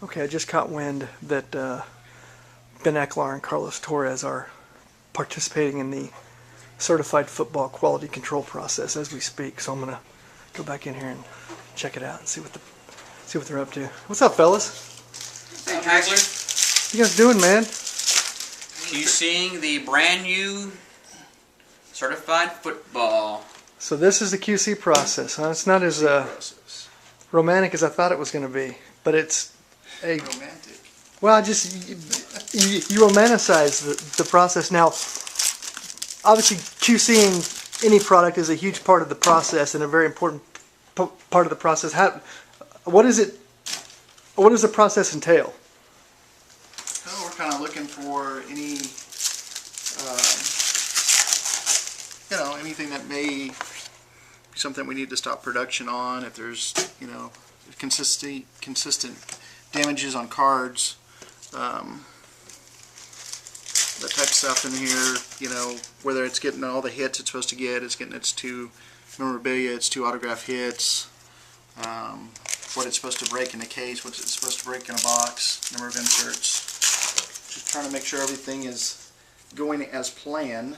Okay, I just caught wind that Ben Ecklar and Carlos Torrez are participating in the certified football quality control process as we speak. So I'm gonna go back in here and check it out and see what they're up to. What's up, fellas? Hey, Ecklar. What you guys doing, man? You seeing the brand new certified football? So this is the QC process, huh? It's not as romantic as I thought it was going to be, but it's a romantic. Well, you romanticize the process. Now, obviously, QCing any product is a huge part of the process and a very important part of the process. What does the process entail? Well, we're kind of looking for any, anything that may be something we need to stop production on. If there's, consistent damages on cards, that type of stuff in here, whether it's getting all the hits it's supposed to get, it's getting its 2 memorabilia, its 2 autograph hits, what it's supposed to break in the case, what it's supposed to break in a box, number of inserts. Just trying to make sure everything is going as planned.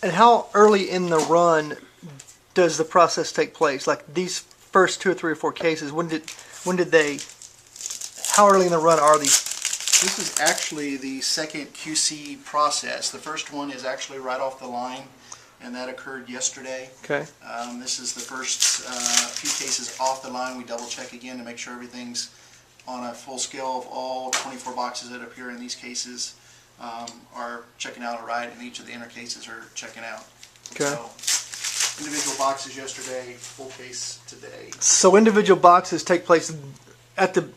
And how early in the run does the process take place? Like these first 2 or 3 or 4 cases, how early in the run are these? This is actually the second QC process. The first one is actually right off the line, and that occurred yesterday. Okay. This is the first few cases off the line. We double check again to make sure everything's on a full scale of all 24 boxes that appear in these cases are checking out all right, and each of the inner cases are checking out. Okay. So, individual boxes yesterday, full case today. So individual boxes take place at the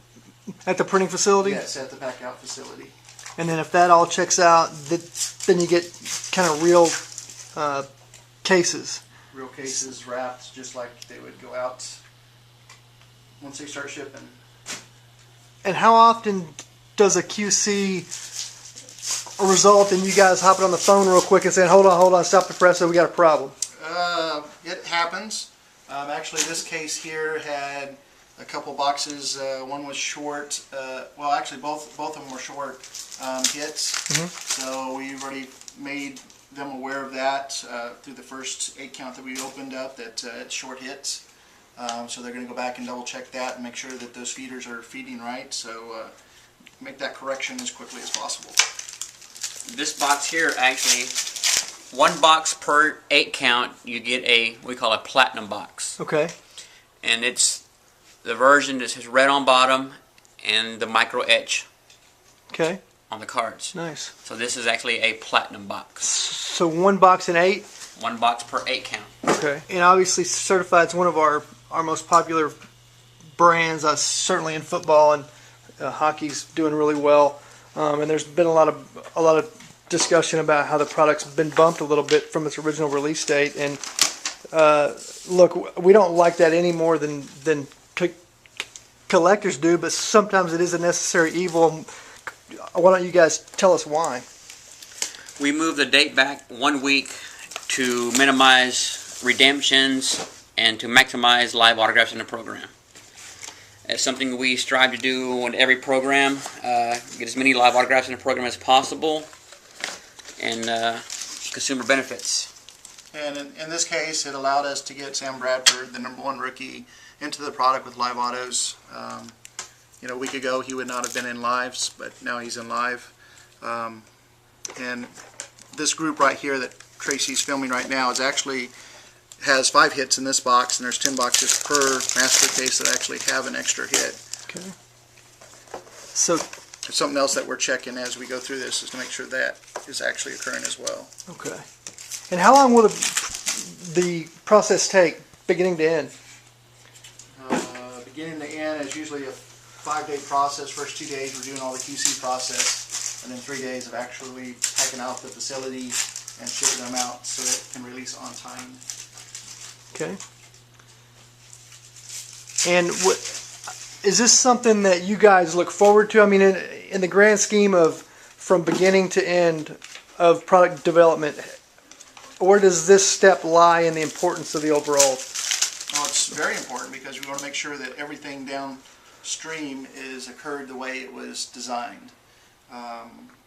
printing facility? Yes, at the pack out facility. And then if that all checks out, then you get kind of real cases. Real cases wrapped just like they would go out once they start shipping. And how often does a QC result in you guys hopping on the phone real quick and saying, hold on, stop the press, we got a problem? It happens. Actually, this case here had a couple boxes. One was short. Well, actually, both of them were short hits. Mm-hmm. So we've already made them aware of that through the first 8 count that we opened up. That it's short hits. So they're going to go back and double check that and make sure that those feeders are feeding right. So make that correction as quickly as possible. This box here, actually, 1 box per 8 count, you get we call a platinum box. Okay. And it's the version that says red on bottom and the micro etch. Okay. On the cards. Nice. So this is actually a platinum box. So 1 box in 8? 1 box per 8 count. Okay. And obviously Certified's one of our most popular brands, certainly in football, and hockey's doing really well. And there's been a lot of discussion about how the product's been bumped a little bit from its original release date. And look, we don't like that any more than collectors do, but sometimes it is a necessary evil. Why don't you guys tell us why? We moved the date back 1 week to minimize redemptions and to maximize live autographs in the program. It's something we strive to do in every program, get as many live autographs in the program as possible, and consumer benefits. And in this case, it allowed us to get Sam Bradford, the #1 rookie, into the product with live autos. A week ago, he would not have been in lives, but now he's in live. And this group right here that Tracy's filming right now has 5 hits in this box, and there's 10 boxes per master case that actually have an extra hit. Okay. So something else that we're checking as we go through this is to make sure that is actually occurring as well. Okay. And how long will the process take, beginning to end? Beginning to end is usually a 5-day process. First 2 days we're doing all the QC process, and then 3 days of actually packing out the facility and shipping them out so it can release on time. Okay. And is this something that you guys look forward to? I mean, in the grand scheme of from beginning to end of product development, where does this step lie in the importance of the overall? Well, it's very important because we want to make sure that everything down stream is occurred the way it was designed.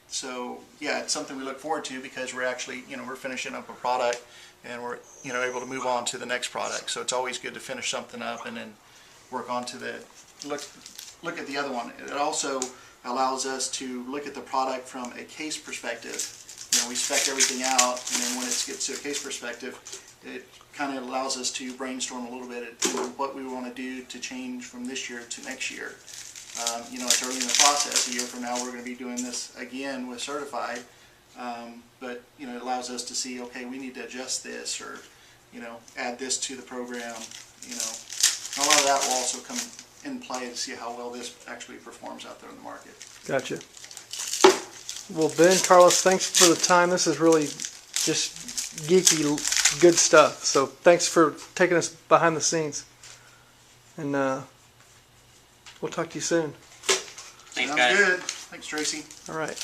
So yeah, it's something we look forward to because we're actually, we're finishing up a product and we're, able to move on to the next product. So it's always good to finish something up and then work on to look at the other one. It also allows us to look at the product from a case perspective. We spec everything out, and then when it gets to a case perspective, it kind of allows us to brainstorm a little bit at what we want to do to change from this year to next year. It's early in the process. A year from now, we're going to be doing this again with Certified, but it allows us to see, okay, we need to adjust this, or add this to the program. A lot of that will also come in play to see how well this actually performs out there in the market. Gotcha. Well, Ben, Carlos, thanks for the time. This is really just geeky, good stuff. So thanks for taking us behind the scenes. And we'll talk to you soon. Thanks, Sounds guys. good. Thanks, Tracy. All right.